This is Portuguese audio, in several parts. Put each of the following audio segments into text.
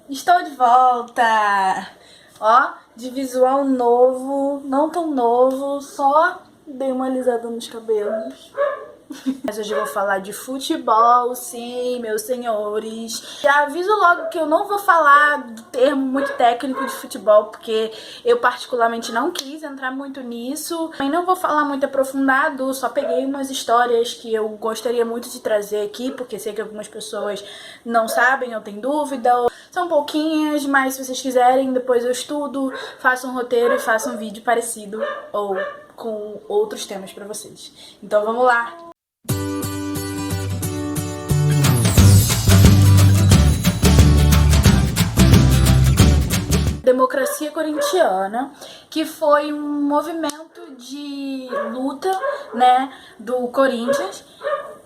Estou de volta! Ó, de visual novo, não tão novo, só dei uma alisada nos cabelos. Mas hoje eu vou falar de futebol, sim, meus senhores. Já aviso logo que eu não vou falar do termo muito técnico de futebol, porque eu particularmente não quis entrar muito nisso. Também não vou falar muito aprofundado, só peguei umas histórias que eu gostaria muito de trazer aqui, porque sei que algumas pessoas não sabem ou têm dúvida. São pouquinhas, mas se vocês quiserem, depois eu estudo, faço um roteiro e faço um vídeo parecido ou com outros temas pra vocês. Então vamos lá! Democracia Corintiana, que foi um movimento de luta, né, do Corinthians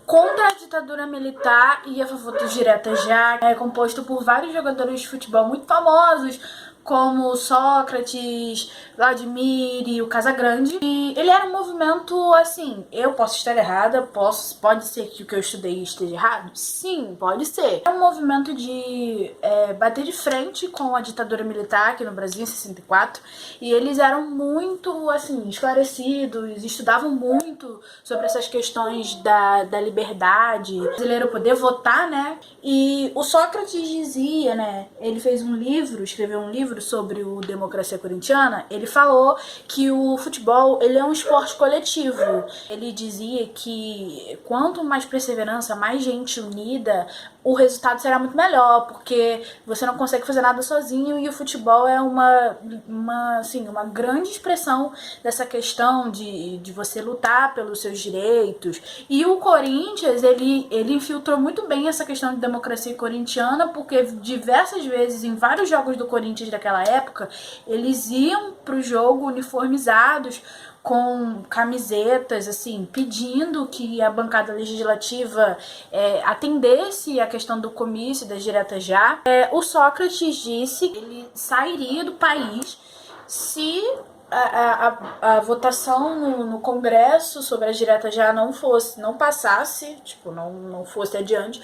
contra a ditadura militar e a favor dos diretas já, composto por vários jogadores de futebol muito famosos, como Sócrates, Vladimir e o Casagrande. E ele era um movimento, assim, eu posso estar errada, pode ser que o que eu estudei esteja errado? Sim, pode ser. É um movimento de bater de frente com a ditadura militar aqui no Brasil, em 64, e eles eram muito, assim, esclarecidos, estudavam muito sobre essas questões da liberdade, brasileiro poder votar, né? E o Sócrates dizia, né, ele fez um livro, escreveu um livro sobre o Democracia Corintiana. Ele falou que o futebol, ele é um esporte coletivo. Ele dizia que quanto mais perseverança, mais gente unida, o resultado será muito melhor, porque você não consegue fazer nada sozinho, e o futebol é uma grande expressão dessa questão de você lutar pelos seus direitos. E o Corinthians, ele infiltrou muito bem essa questão de democracia corintiana, porque diversas vezes, em vários jogos do Corinthians daquela época, eles iam pro jogo uniformizados, com camisetas, assim, pedindo que a bancada legislativa atendesse a questão do comício das diretas já. O Sócrates disse que ele sairia do país se a votação no Congresso sobre as diretas já não passasse, tipo, não fosse adiante.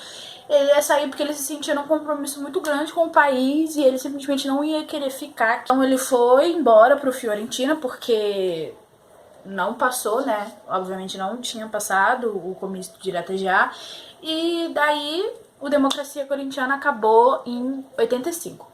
Ele ia sair porque ele se sentia num compromisso muito grande com o país e ele simplesmente não ia querer ficar. Então ele foi embora pro Fiorentina porque não passou, né? Obviamente não tinha passado o comício direto já. E daí o Democracia Corintiana acabou em 85.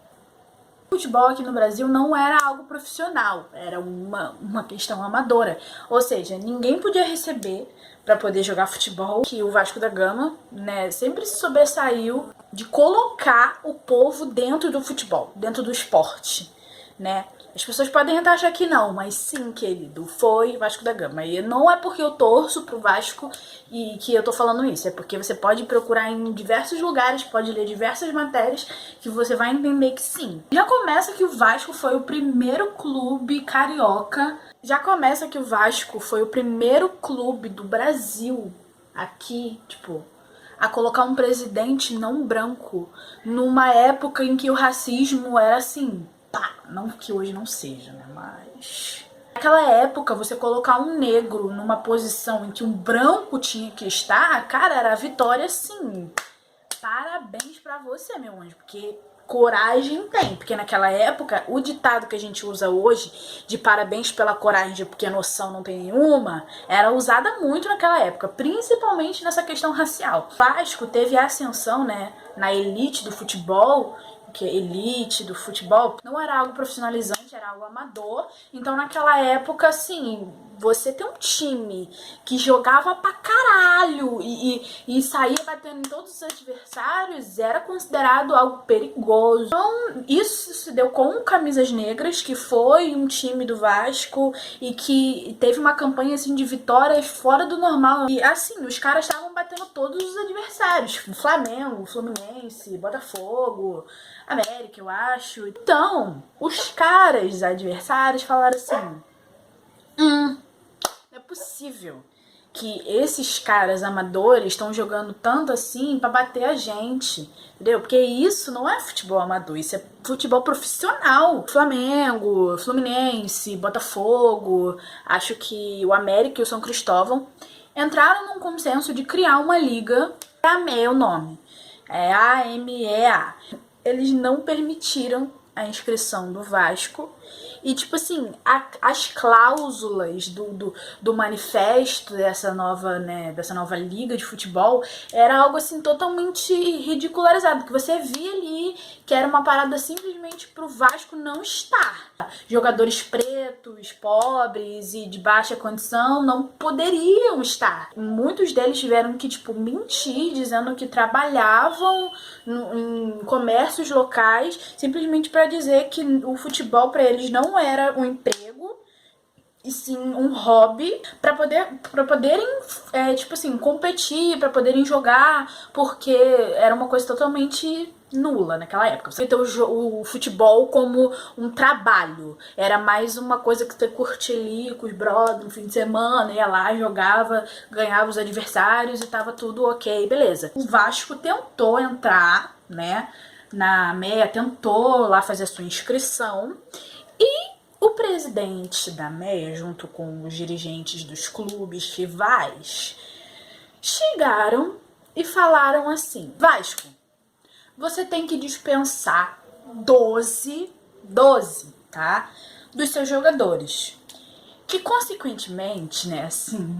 O futebol aqui no Brasil não era algo profissional, era uma questão amadora. Ou seja, ninguém podia receber para poder jogar futebol. Que o Vasco da Gama, né, sempre se sobressaiu de colocar o povo dentro do futebol, dentro do esporte, né? As pessoas podem até achar que não, mas sim, querido, foi Vasco da Gama. E não é porque eu torço pro Vasco e que eu tô falando isso, é porque você pode procurar em diversos lugares, pode ler diversas matérias, que você vai entender que sim. Já começa que o Vasco foi o primeiro clube carioca, já começa que o Vasco foi o primeiro clube do Brasil aqui, tipo, a colocar um presidente não branco numa época em que o racismo era assim, não que hoje não seja, né, mas naquela época você colocar um negro numa posição em que um branco tinha que estar, cara, era a vitória, sim. Parabéns pra você, meu anjo, porque coragem tem, porque naquela época o ditado que a gente usa hoje de parabéns pela coragem porque noção não tem nenhuma, era usada muito naquela época, principalmente nessa questão racial. O Vasco teve a ascensão, né, na elite do futebol, que elite do futebol não era algo profissionalizante, era algo amador. Então naquela época, assim, você ter um time que jogava pra caralho e saía batendo em todos os adversários era considerado algo perigoso. Então isso se deu com o Camisas Negras, que foi um time do Vasco e que teve uma campanha assim de vitórias fora do normal. E assim, os caras estavam batendo todos os adversários, Flamengo, Fluminense, Botafogo, América, eu acho. Então, os caras adversários falaram assim: não é possível que esses caras amadores estão jogando tanto assim pra bater a gente, entendeu? Porque isso não é futebol amador, isso é futebol profissional. Flamengo, Fluminense, Botafogo, acho que o América e o São Cristóvão entraram num consenso de criar uma liga, AMEA é o nome, é AMEA. eles não permitiram a inscrição do Vasco. E, tipo assim, as cláusulas do manifesto dessa nova, né, dessa nova liga de futebol era algo, assim, totalmente ridicularizado. Que você via ali que era uma parada simplesmente pro Vasco não estar. Jogadores pretos, pobres e de baixa condição não poderiam estar. Muitos deles tiveram que, tipo, mentir, dizendo que trabalhavam em comércios locais, simplesmente para dizer que o futebol para eles não era um emprego, e sim um hobby, para poderem tipo assim, competir, para poderem jogar, porque era uma coisa totalmente nula naquela época. Você ter o futebol como um trabalho, era mais uma coisa que você curtia ali com os brothers no fim de semana, ia lá, jogava, ganhava os adversários e tava tudo ok, beleza. O Vasco tentou entrar, né, na MEA, tentou lá fazer a sua inscrição, e o presidente da MEA, junto com os dirigentes dos clubes rivais, chegaram e falaram assim: Vasco, você tem que dispensar 12, tá? Dos seus jogadores. Que, consequentemente, né, assim,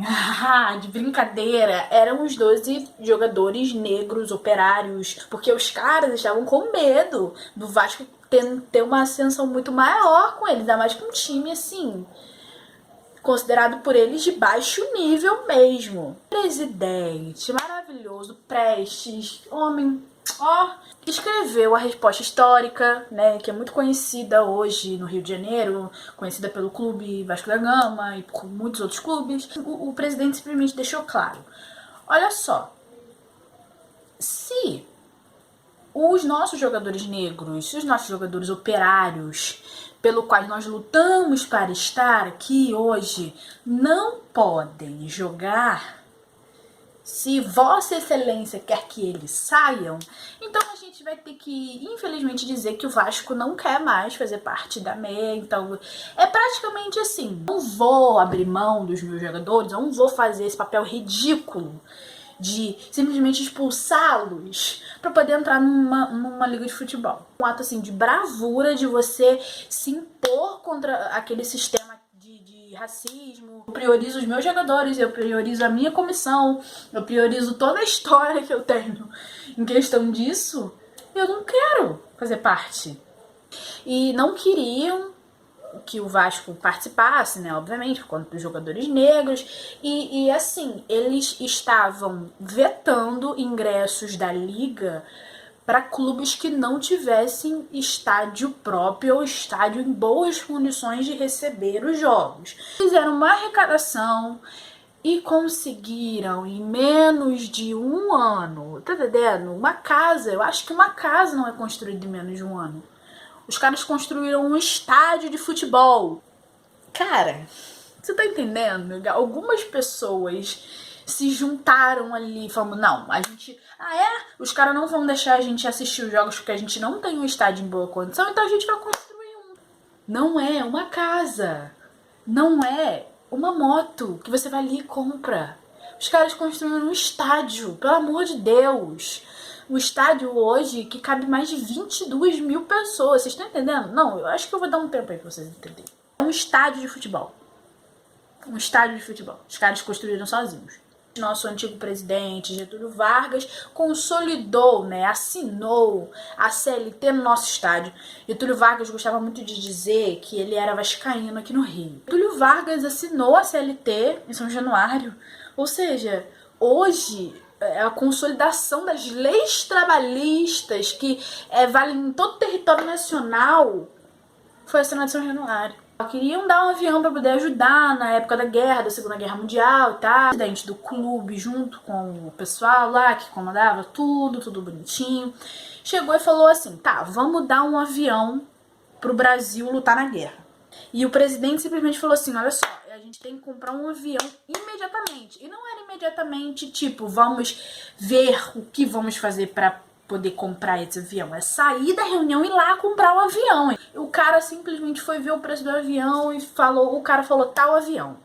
de brincadeira, eram os 12 jogadores negros, operários, porque os caras estavam com medo do Vasco ter uma ascensão muito maior com eles, ainda mais com um time, assim, considerado por eles de baixo nível mesmo. Presidente maravilhoso, Prestes, homem, escreveu a resposta histórica, né, que é muito conhecida hoje no Rio de Janeiro, conhecida pelo Clube Vasco da Gama e por muitos outros clubes. O presidente simplesmente deixou claro: olha só, se os nossos jogadores negros, os nossos jogadores operários, pelo qual nós lutamos para estar aqui hoje, não podem jogar, se Vossa Excelência quer que eles saiam, então a gente vai ter que, infelizmente, dizer que o Vasco não quer mais fazer parte da MEA. Então é praticamente assim: não vou abrir mão dos meus jogadores, eu não vou fazer esse papel ridículo de simplesmente expulsá-los para poder entrar numa liga de futebol. Um ato assim de bravura, de você se impor contra aquele sistema de racismo. Eu priorizo os meus jogadores, eu priorizo a minha comissão, eu priorizo toda a história que eu tenho em questão disso. Eu não quero fazer parte. E não queriam que o Vasco participasse, né, obviamente, por conta dos jogadores negros, e assim, eles estavam vetando ingressos da liga para clubes que não tivessem estádio próprio ou estádio em boas condições de receber os jogos. Fizeram uma arrecadação e conseguiram, em menos de um ano, tá entendendo? Uma casa, eu acho que uma casa não é construída em menos de um ano. Os caras construíram um estádio de futebol. Cara, você tá entendendo? Algumas pessoas se juntaram ali falando: não, a gente... os caras não vão deixar a gente assistir os jogos porque a gente não tem um estádio em boa condição, então a gente vai construir um. Não é uma casa. Não é uma moto que você vai ali e compra. Os caras construíram um estádio, pelo amor de Deus. O estádio hoje que cabe mais de 22 mil pessoas. Vocês estão entendendo? Não, eu acho que eu vou dar um tempo aí pra vocês entenderem. É um estádio de futebol. Um estádio de futebol. Os caras construíram sozinhos. Nosso antigo presidente, Getúlio Vargas, consolidou, né, assinou a CLT no nosso estádio. Getúlio Vargas gostava muito de dizer que ele era vascaíno aqui no Rio. Getúlio Vargas assinou a CLT em São Januário. Ou seja, hoje é a consolidação das leis trabalhistas que valem em todo o território nacional foi assinado em São Januário. Queriam dar um avião para poder ajudar na época da guerra, da Segunda Guerra Mundial e tal. O presidente do clube, junto com o pessoal lá que comandava tudo bonitinho, chegou e falou assim: tá, vamos dar um avião pro Brasil lutar na guerra. E o presidente simplesmente falou assim: olha só, a gente tem que comprar um avião imediatamente. E não era imediatamente tipo, vamos ver o que vamos fazer para poder comprar esse avião. É sair da reunião e ir lá comprar o avião. O cara simplesmente foi ver o preço do avião e falou, o cara falou, tá o avião.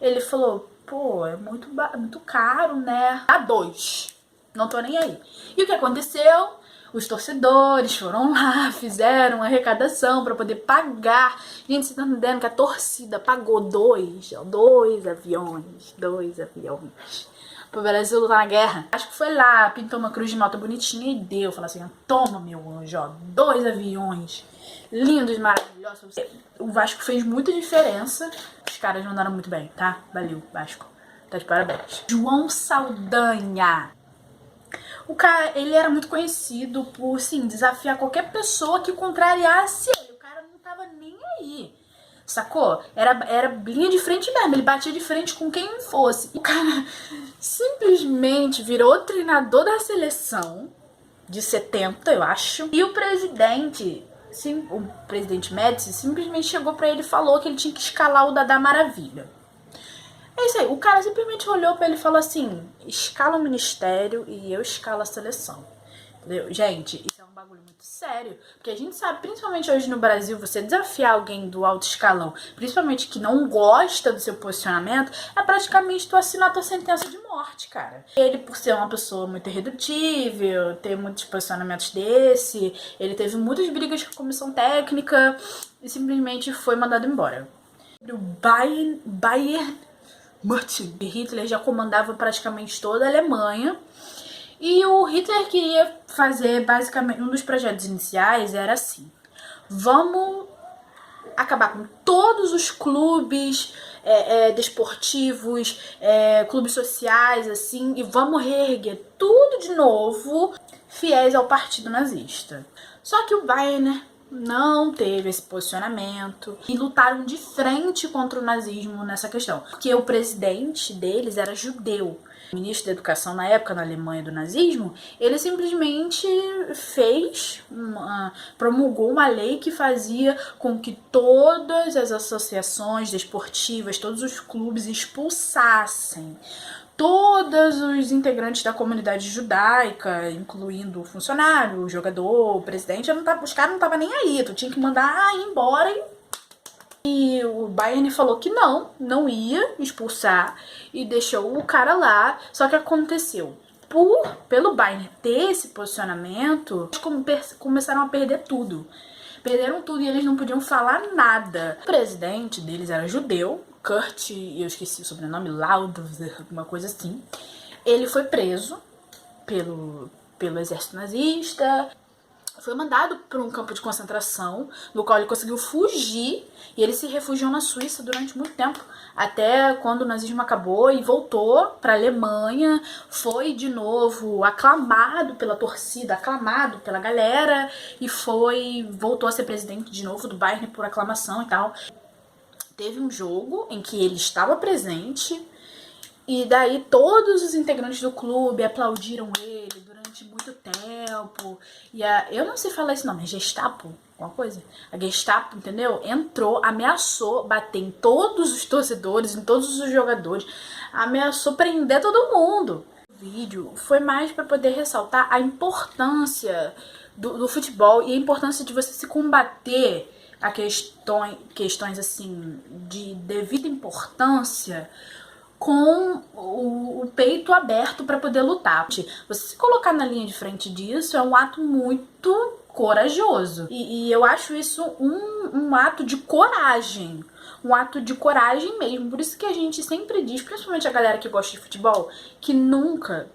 Ele falou, pô, é muito caro, né? Dá 2. Não tô nem aí. E o que aconteceu? os torcedores foram lá, fizeram uma arrecadação para poder pagar. Gente, você tá entendendo que a torcida pagou dois aviões pro Brasil lutar na guerra. Acho que foi lá, pintou uma cruz de malta bonitinha e deu. Falou assim, toma, meu anjo, ó, 2 aviões lindos, maravilhosos. O Vasco fez muita diferença. Os caras mandaram muito bem, tá? Valeu, Vasco. Tá de parabéns. João Saldanha. O cara, ele era muito conhecido por, sim, desafiar qualquer pessoa que contrariasse ele. O cara não tava nem aí. Sacou? Era linha de frente mesmo, ele batia de frente com quem fosse. O cara simplesmente virou treinador da seleção de 70, eu acho. E o presidente Médici simplesmente chegou pra ele e falou que ele tinha que escalar o Dadá Maravilha. É isso aí, o cara simplesmente olhou pra ele e falou assim, escala o ministério e eu escalo a seleção. Entendeu? Gente, isso é um bagulho muito sério, porque a gente sabe, principalmente hoje no Brasil, você desafiar alguém do alto escalão, principalmente que não gosta do seu posicionamento, é praticamente tu assinar tua sentença de morte, cara. Ele, por ser uma pessoa muito irredutível, ter muitos posicionamentos desse, ele teve muitas brigas com a comissão técnica e simplesmente foi mandado embora. O Bayern München. Hitler já comandava praticamente toda a Alemanha. E o Hitler queria fazer, basicamente, um dos projetos iniciais era assim: vamos acabar com todos os clubes desportivos, clubes sociais, assim, e vamos reerguer tudo de novo, fiéis ao partido nazista. Só que o Bayern não teve esse posicionamento e lutaram de frente contra o nazismo nessa questão, porque o presidente deles era judeu. O ministro da educação na época na Alemanha do nazismo, ele simplesmente promulgou uma lei que fazia com que todas as associações desportivas, todos os clubes expulsassem todos os integrantes da comunidade judaica, incluindo o funcionário, o jogador, o presidente. Os caras não estavam nem aí, tu tinha que mandar ir embora. E o Bayern falou que não ia expulsar e deixou o cara lá. Só que aconteceu, pelo Bayern ter esse posicionamento, eles começaram a perder tudo. Perderam tudo e eles não podiam falar nada. O presidente deles era judeu, Kurt, eu esqueci o sobrenome, Laudrup, alguma coisa assim. Ele foi preso pelo exército nazista, foi mandado para um campo de concentração, no qual ele conseguiu fugir, e ele se refugiou na Suíça durante muito tempo, até quando o nazismo acabou e voltou para a Alemanha, foi de novo aclamado pela torcida, aclamado pela galera, e voltou a ser presidente de novo do Bayern por aclamação e tal. Teve um jogo em que ele estava presente, e daí todos os integrantes do clube aplaudiram ele durante muito tempo. E eu não sei falar esse nome, é Gestapo, alguma coisa? A Gestapo, entendeu? Entrou, ameaçou bater em todos os torcedores, em todos os jogadores, ameaçou prender todo mundo. O vídeo foi mais para poder ressaltar a importância do futebol e a importância de você se combater a questões assim de devida importância com o peito aberto para poder lutar. Você se colocar na linha de frente disso é um ato muito corajoso. E eu acho isso um ato de coragem. Um ato de coragem mesmo. Por isso que a gente sempre diz, principalmente a galera que gosta de futebol, que nunca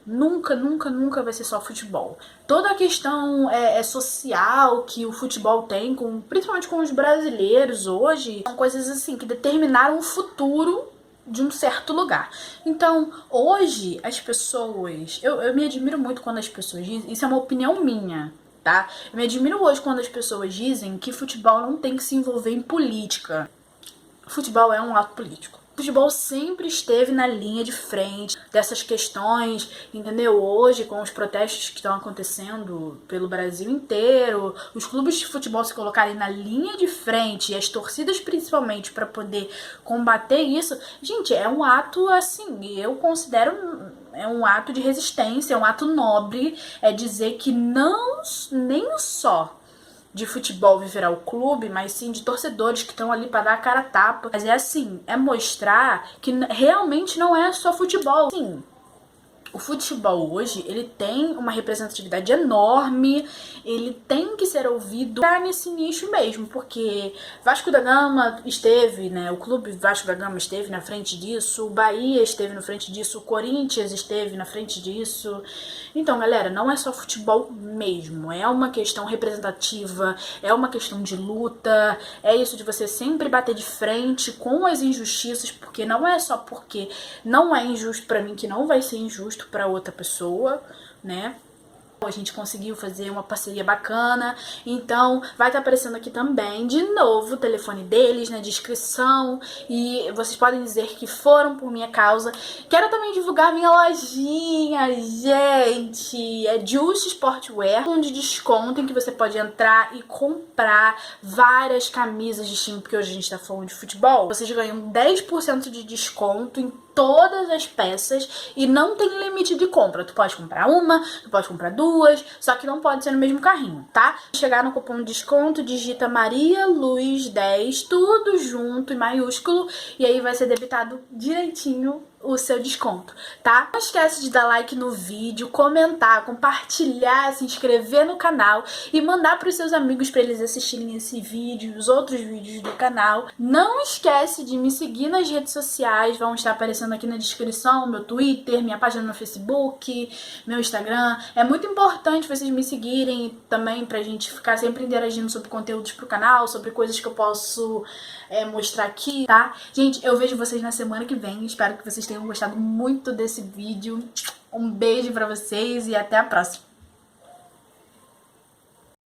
vai ser só futebol. Toda a questão social que o futebol tem, principalmente com os brasileiros hoje, são coisas assim que determinaram o futuro de um certo lugar. Então, hoje, as pessoas... Eu me admiro muito quando as pessoas dizem... Isso é uma opinião minha, tá? Eu me admiro hoje quando as pessoas dizem que futebol não tem que se envolver em política. Futebol é um ato político. O futebol sempre esteve na linha de frente dessas questões, entendeu? Hoje, com os protestos que estão acontecendo pelo Brasil inteiro, os clubes de futebol se colocarem na linha de frente, e as torcidas principalmente, para poder combater isso, gente, é um ato, assim, eu considero um ato de resistência, é um ato nobre, é dizer que nem só de futebol viverá o clube, mas sim de torcedores que estão ali para dar a cara a tapa. Mas é assim, é mostrar que realmente não é só futebol. Sim, o futebol hoje, ele tem uma representatividade enorme, ele tem que ser ouvido pra nesse nicho mesmo, porque Vasco da Gama esteve, né, o clube Vasco da Gama esteve na frente disso, o Bahia esteve na frente disso, o Corinthians esteve na frente disso. Então, galera, não é só futebol mesmo, é uma questão representativa, é uma questão de luta, é isso de você sempre bater de frente com as injustiças, porque não é só porque não é injusto pra mim que não vai ser injusto pra outra pessoa, né? A gente conseguiu fazer uma parceria bacana, então vai estar aparecendo aqui também, de novo, o telefone deles na descrição, e vocês podem dizer que foram por minha causa. Quero também divulgar minha lojinha, gente, é Just Sportwear, um de desconto em que você pode entrar e comprar várias camisas de time, porque hoje a gente tá falando de futebol. Vocês ganham 10% de desconto em todas as peças e não tem limite de compra. Tu pode comprar uma, tu pode comprar duas, só que não pode ser no mesmo carrinho, tá? Chegar no cupom de desconto, digita Maria Luz 10, tudo junto em maiúsculo, e aí vai ser debitado direitinho o seu desconto, tá? Não esquece de dar like no vídeo, comentar, compartilhar, se inscrever no canal e mandar para os seus amigos para eles assistirem esse vídeo e os outros vídeos do canal. Não esquece de me seguir nas redes sociais, vão estar aparecendo aqui na descrição, meu Twitter, minha página no Facebook, meu Instagram. É muito importante vocês me seguirem também pra gente ficar sempre interagindo sobre conteúdos pro canal, sobre coisas que eu posso mostrar aqui, tá? Gente, eu vejo vocês na semana que vem, espero que vocês tenham gostado muito desse vídeo. Um beijo pra vocês e até a próxima.